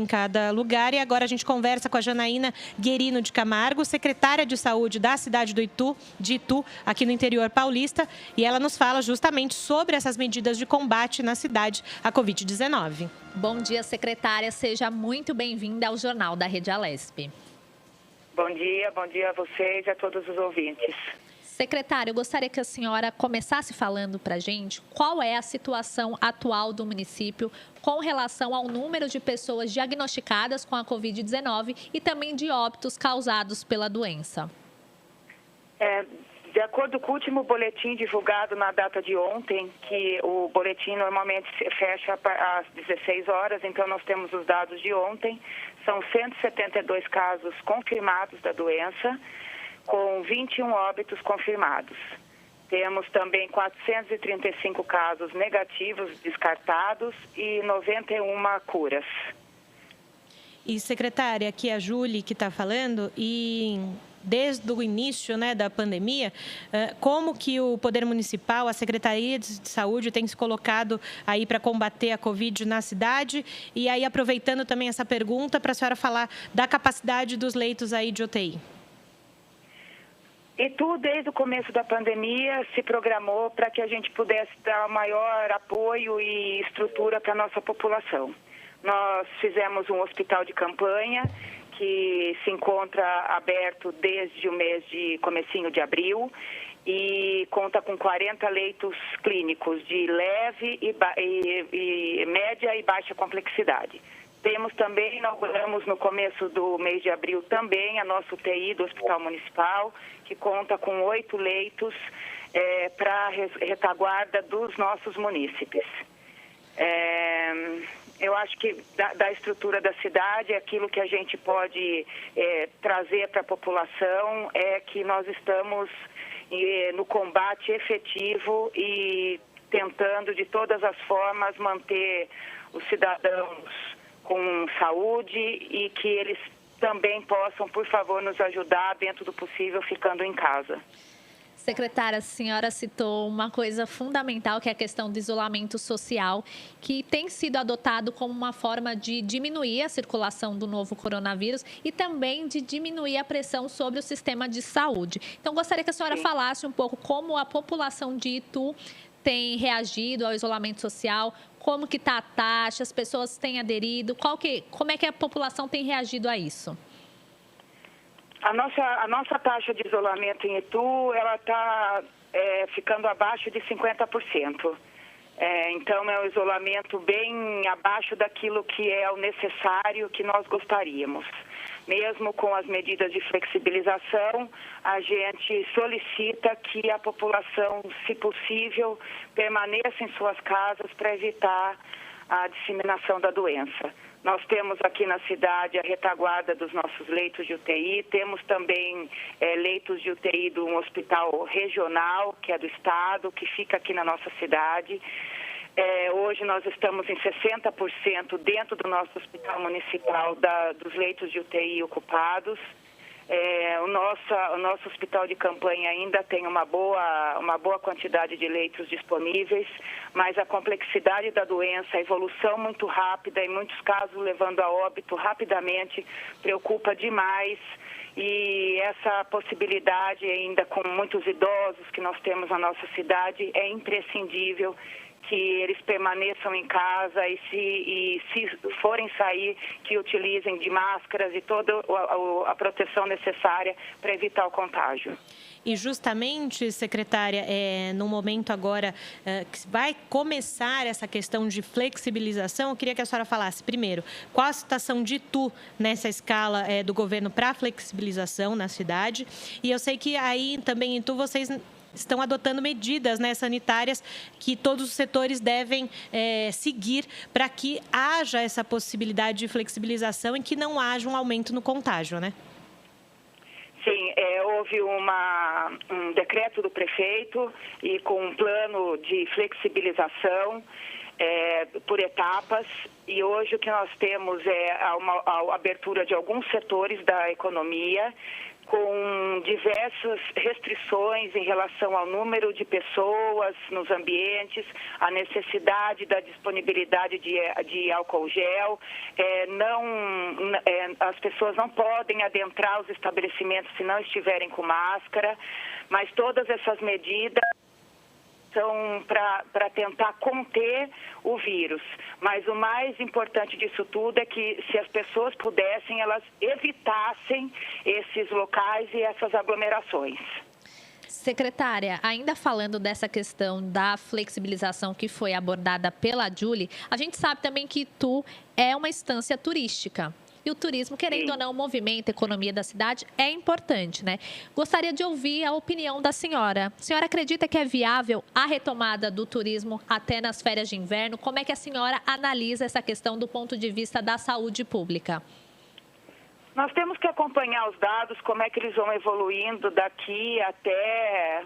em cada lugar. E agora a gente conversa com a Janaína Guerino de Camargo, secretária de Saúde da cidade de Itu, aqui no interior paulista. E ela nos fala justamente sobre essas medidas de combate na cidade à Covid-19. Bom dia, secretária. Seja muito bem-vinda ao Jornal da Rede Alesp. Bom dia a vocês e a todos os ouvintes. Secretária, eu gostaria que a senhora começasse falando para a gente qual é a situação atual do município com relação ao número de pessoas diagnosticadas com a Covid-19 e também de óbitos causados pela doença. De acordo com o último boletim divulgado na data de ontem, que o boletim normalmente fecha às 16 horas, então nós temos os dados de ontem, são 172 casos confirmados da doença, com 21 óbitos confirmados. Temos também 435 casos negativos descartados e 91 curas. E, secretária, aqui é a Júlia que está falando, e desde o início, da pandemia, como que o Poder Municipal, a Secretaria de Saúde tem se colocado aí para combater a Covid na cidade? E aí, aproveitando também essa pergunta, para a senhora falar da capacidade dos leitos aí de UTI. Itu, desde o começo da pandemia, se programou para que a gente pudesse dar maior apoio e estrutura para a nossa população. Nós fizemos um hospital de campanha que se encontra aberto desde o mês de comecinho de abril e conta com 40 leitos clínicos de leve e média e baixa complexidade. Temos também, inauguramos no começo do mês de abril também a nossa UTI do Hospital Municipal, que conta com 8 leitos para retaguarda dos nossos munícipes. Eu acho que da estrutura da cidade, aquilo que a gente pode trazer para a população é que nós estamos no combate efetivo e tentando de todas as formas manter os cidadãos com saúde e que eles também possam, por favor, nos ajudar dentro do possível, ficando em casa. Secretária, a senhora citou uma coisa fundamental, que é a questão do isolamento social, que tem sido adotado como uma forma de diminuir a circulação do novo coronavírus e também de diminuir a pressão sobre o sistema de saúde. Então, gostaria que a senhora falasse um pouco como a população de Itu tem reagido ao isolamento social, como que está a taxa, as pessoas têm aderido, como é que a população tem reagido a isso? A nossa taxa de isolamento em Itu, ela está ficando abaixo de 50%. Então, é um isolamento bem abaixo daquilo que é o necessário que nós gostaríamos. Mesmo com as medidas de flexibilização, a gente solicita que a população, se possível, permaneça em suas casas para evitar a disseminação da doença. Nós temos aqui na cidade a retaguarda dos nossos leitos de UTI, temos também leitos de UTI de um hospital regional, que é do estado, que fica aqui na nossa cidade. Hoje nós estamos em 60% dentro do nosso hospital municipal dos leitos de UTI ocupados. O nosso hospital de campanha ainda tem uma boa quantidade de leitos disponíveis, mas a complexidade da doença, a evolução muito rápida, em muitos casos levando a óbito rapidamente, preocupa demais. E essa possibilidade ainda com muitos idosos que nós temos na nossa cidade é imprescindível que eles permaneçam em casa e se forem sair, que utilizem de máscaras e toda a proteção necessária para evitar o contágio. E justamente, secretária, no momento agora que vai começar essa questão de flexibilização, eu queria que a senhora falasse, primeiro, qual a situação de Itu nessa escala do governo para flexibilização na cidade. E eu sei que aí também em Itu vocês estão adotando medidas sanitárias que todos os setores devem seguir para que haja essa possibilidade de flexibilização e que não haja um aumento no contágio, né? Sim, houve um decreto do prefeito e com um plano de flexibilização. por etapas, e hoje o que nós temos é a abertura de alguns setores da economia, com diversas restrições em relação ao número de pessoas nos ambientes, a necessidade da disponibilidade de álcool gel, as pessoas não podem adentrar os estabelecimentos se não estiverem com máscara, mas todas essas medidas são para tentar conter o vírus. Mas o mais importante disso tudo é que, se as pessoas pudessem, elas evitassem esses locais e essas aglomerações. Secretária, ainda falando dessa questão da flexibilização que foi abordada pela Julie, a gente sabe também que Itu é uma estância turística. E o turismo, querendo ou não, movimenta a economia da cidade, é importante, né? Gostaria de ouvir a opinião da senhora. A senhora acredita que é viável a retomada do turismo até nas férias de inverno? Como é que a senhora analisa essa questão do ponto de vista da saúde pública? Nós temos que acompanhar os dados, como é que eles vão evoluindo daqui até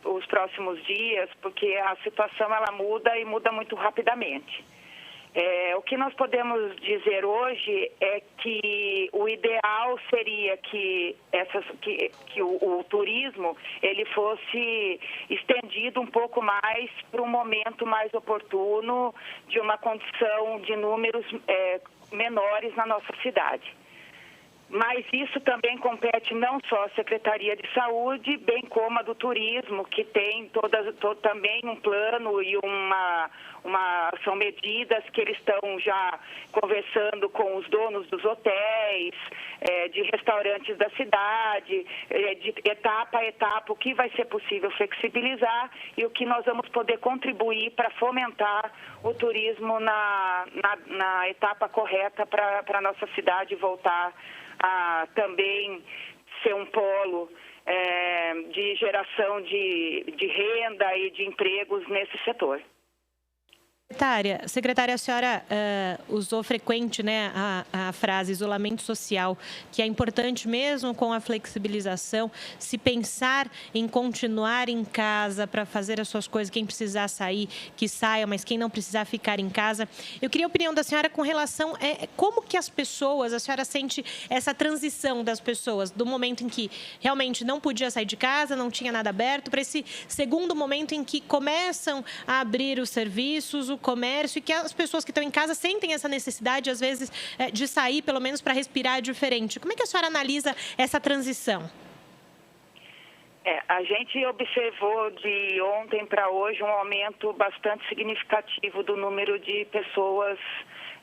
os próximos dias, porque a situação ela muda e muda muito rapidamente. O que nós podemos dizer hoje é que o ideal seria que o turismo ele fosse estendido um pouco mais para um momento mais oportuno de uma condição de números menores na nossa cidade. Mas isso também compete não só à Secretaria de Saúde, bem como a do Turismo, que tem também um plano e são medidas que eles estão já conversando com os donos dos hotéis, de restaurantes da cidade, de etapa a etapa, o que vai ser possível flexibilizar e o que nós vamos poder contribuir para fomentar o turismo na etapa correta para a nossa cidade voltar a também ser um polo de geração de renda e de empregos nesse setor. Secretária, a senhora usou frequente, né, a frase isolamento social, que é importante mesmo com a flexibilização, se pensar em continuar em casa para fazer as suas coisas, quem precisar sair, que saia, mas quem não precisar ficar em casa. Eu queria a opinião da senhora com relação a como que as pessoas, a senhora sente essa transição das pessoas, do momento em que realmente não podia sair de casa, não tinha nada aberto, para esse segundo momento em que começam a abrir os serviços, o comércio, e que as pessoas que estão em casa sentem essa necessidade, às vezes, de sair, pelo menos para respirar diferente. Como é que a senhora analisa essa transição? A gente observou de ontem para hoje um aumento bastante significativo do número de pessoas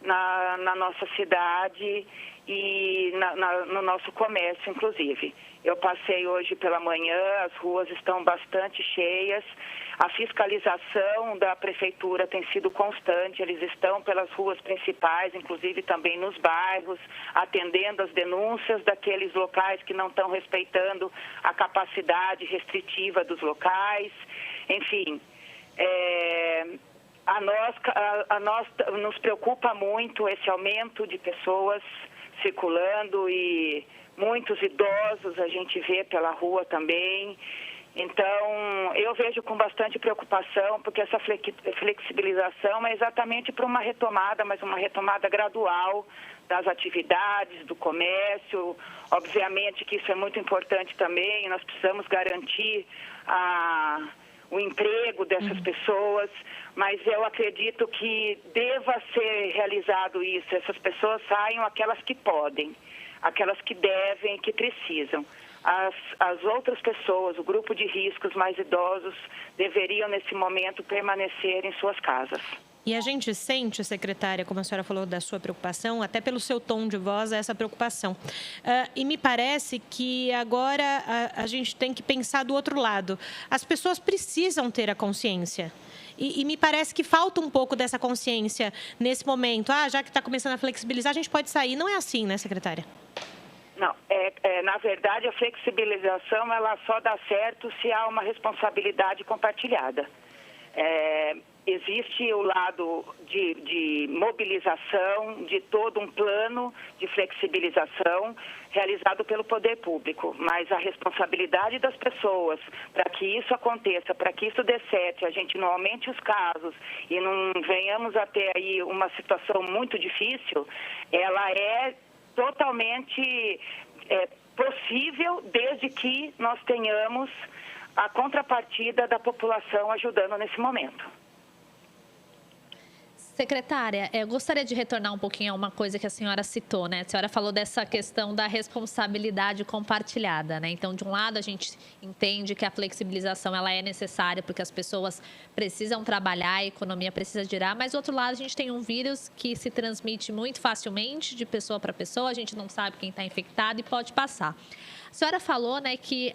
na nossa cidade e no nosso comércio, inclusive. Eu passei hoje pela manhã, as ruas estão bastante cheias. A fiscalização da prefeitura tem sido constante, eles estão pelas ruas principais, inclusive também nos bairros, atendendo as denúncias daqueles locais que não estão respeitando a capacidade restritiva dos locais. Enfim, a nós nos preocupa muito esse aumento de pessoas circulando e muitos idosos a gente vê pela rua também. Então, eu vejo com bastante preocupação, porque essa flexibilização é exatamente para uma retomada, mas uma retomada gradual das atividades, do comércio. Obviamente que isso é muito importante também, nós precisamos garantir o emprego dessas pessoas, mas eu acredito que deva ser realizado isso. Essas pessoas saiam aquelas que podem, aquelas que devem, que precisam. As outras pessoas, o grupo de riscos mais idosos, deveriam, nesse momento, permanecer em suas casas. E a gente sente, secretária, como a senhora falou da sua preocupação, até pelo seu tom de voz, essa preocupação. E me parece que agora a gente tem que pensar do outro lado. As pessoas precisam ter a consciência. E me parece que falta um pouco dessa consciência nesse momento. Já que está começando a flexibilizar, a gente pode sair. Não é assim, né, secretária? Não, na verdade, a flexibilização ela só dá certo se há uma responsabilidade compartilhada. existe o lado de mobilização, de todo um plano de flexibilização realizado pelo poder público, mas a responsabilidade das pessoas para que isso aconteça, para que isso dê certo, a gente não aumente os casos e não venhamos a ter aí uma situação muito difícil, ela é totalmente possível desde que nós tenhamos a contrapartida da população ajudando nesse momento. Secretária, eu gostaria de retornar um pouquinho a uma coisa que a senhora citou, né? A senhora falou dessa questão da responsabilidade compartilhada, né? Então, de um lado, a gente entende que a flexibilização ela é necessária porque as pessoas precisam trabalhar, a economia precisa girar, mas do outro lado, a gente tem um vírus que se transmite muito facilmente de pessoa para pessoa, a gente não sabe quem está infectado e pode passar. A senhora falou, né, que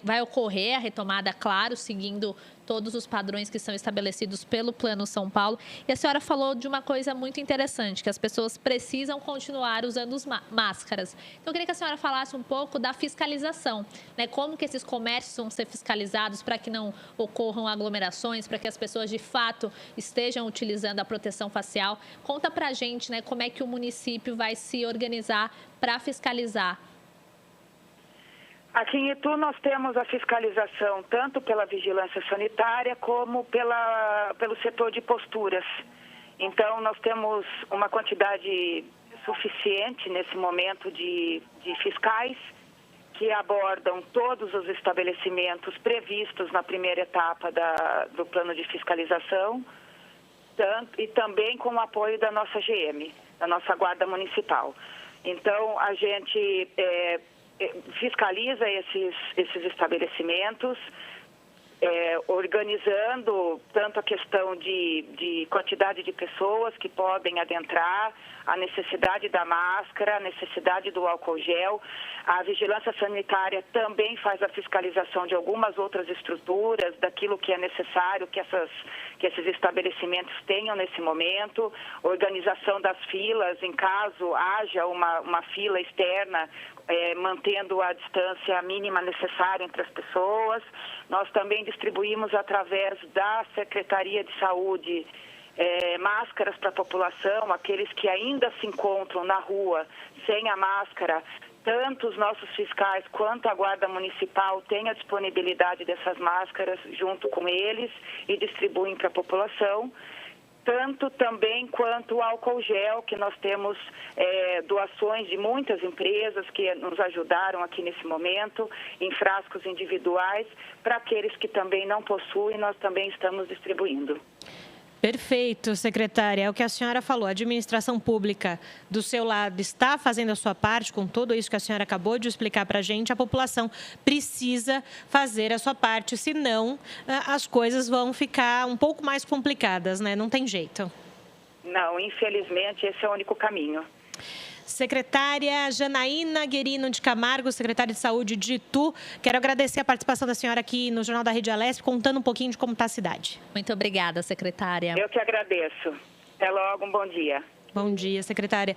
vai ocorrer a retomada, claro, seguindo todos os padrões que são estabelecidos pelo Plano São Paulo. E a senhora falou de uma coisa muito interessante, que as pessoas precisam continuar usando máscaras. Então, eu queria que a senhora falasse um pouco da fiscalização, né? Como que esses comércios vão ser fiscalizados para que não ocorram aglomerações, para que as pessoas, de fato, estejam utilizando a proteção facial. Conta para a gente, né, como é que o município vai se organizar para fiscalizar. Aqui em Itu nós temos a fiscalização tanto pela vigilância sanitária como pelo setor de posturas. Então nós temos uma quantidade suficiente nesse momento de fiscais que abordam todos os estabelecimentos previstos na primeira etapa do plano de fiscalização e também com o apoio da nossa GM, da nossa Guarda Municipal. Então a gente fiscaliza esses estabelecimentos, organizando tanto a questão de quantidade de pessoas que podem adentrar, a necessidade da máscara, a necessidade do álcool gel. A vigilância sanitária também faz a fiscalização de algumas outras estruturas, daquilo que é necessário que esses estabelecimentos tenham nesse momento, organização das filas, em caso haja uma fila externa, mantendo a distância mínima necessária entre as pessoas. Nós também distribuímos através da Secretaria de Saúde máscaras para a população, aqueles que ainda se encontram na rua sem a máscara. Tanto os nossos fiscais quanto a Guarda Municipal têm a disponibilidade dessas máscaras junto com eles e distribuem para a população. Tanto também quanto o álcool gel, que nós temos doações de muitas empresas que nos ajudaram aqui nesse momento, em frascos individuais, para aqueles que também não possuem, nós também estamos distribuindo. Perfeito, secretária. É o que a senhora falou. A administração pública, do seu lado, está fazendo a sua parte com tudo isso que a senhora acabou de explicar para a gente. A população precisa fazer a sua parte, senão as coisas vão ficar um pouco mais complicadas, né? Não tem jeito. Não, infelizmente, esse é o único caminho. Secretária Janaína Guerino de Camargo, secretária de Saúde de Itu. Quero agradecer a participação da senhora aqui no Jornal da Rede Alesp, contando um pouquinho de como está a cidade. Muito obrigada, secretária. Eu que agradeço. Até logo, um bom dia. Bom dia, secretária.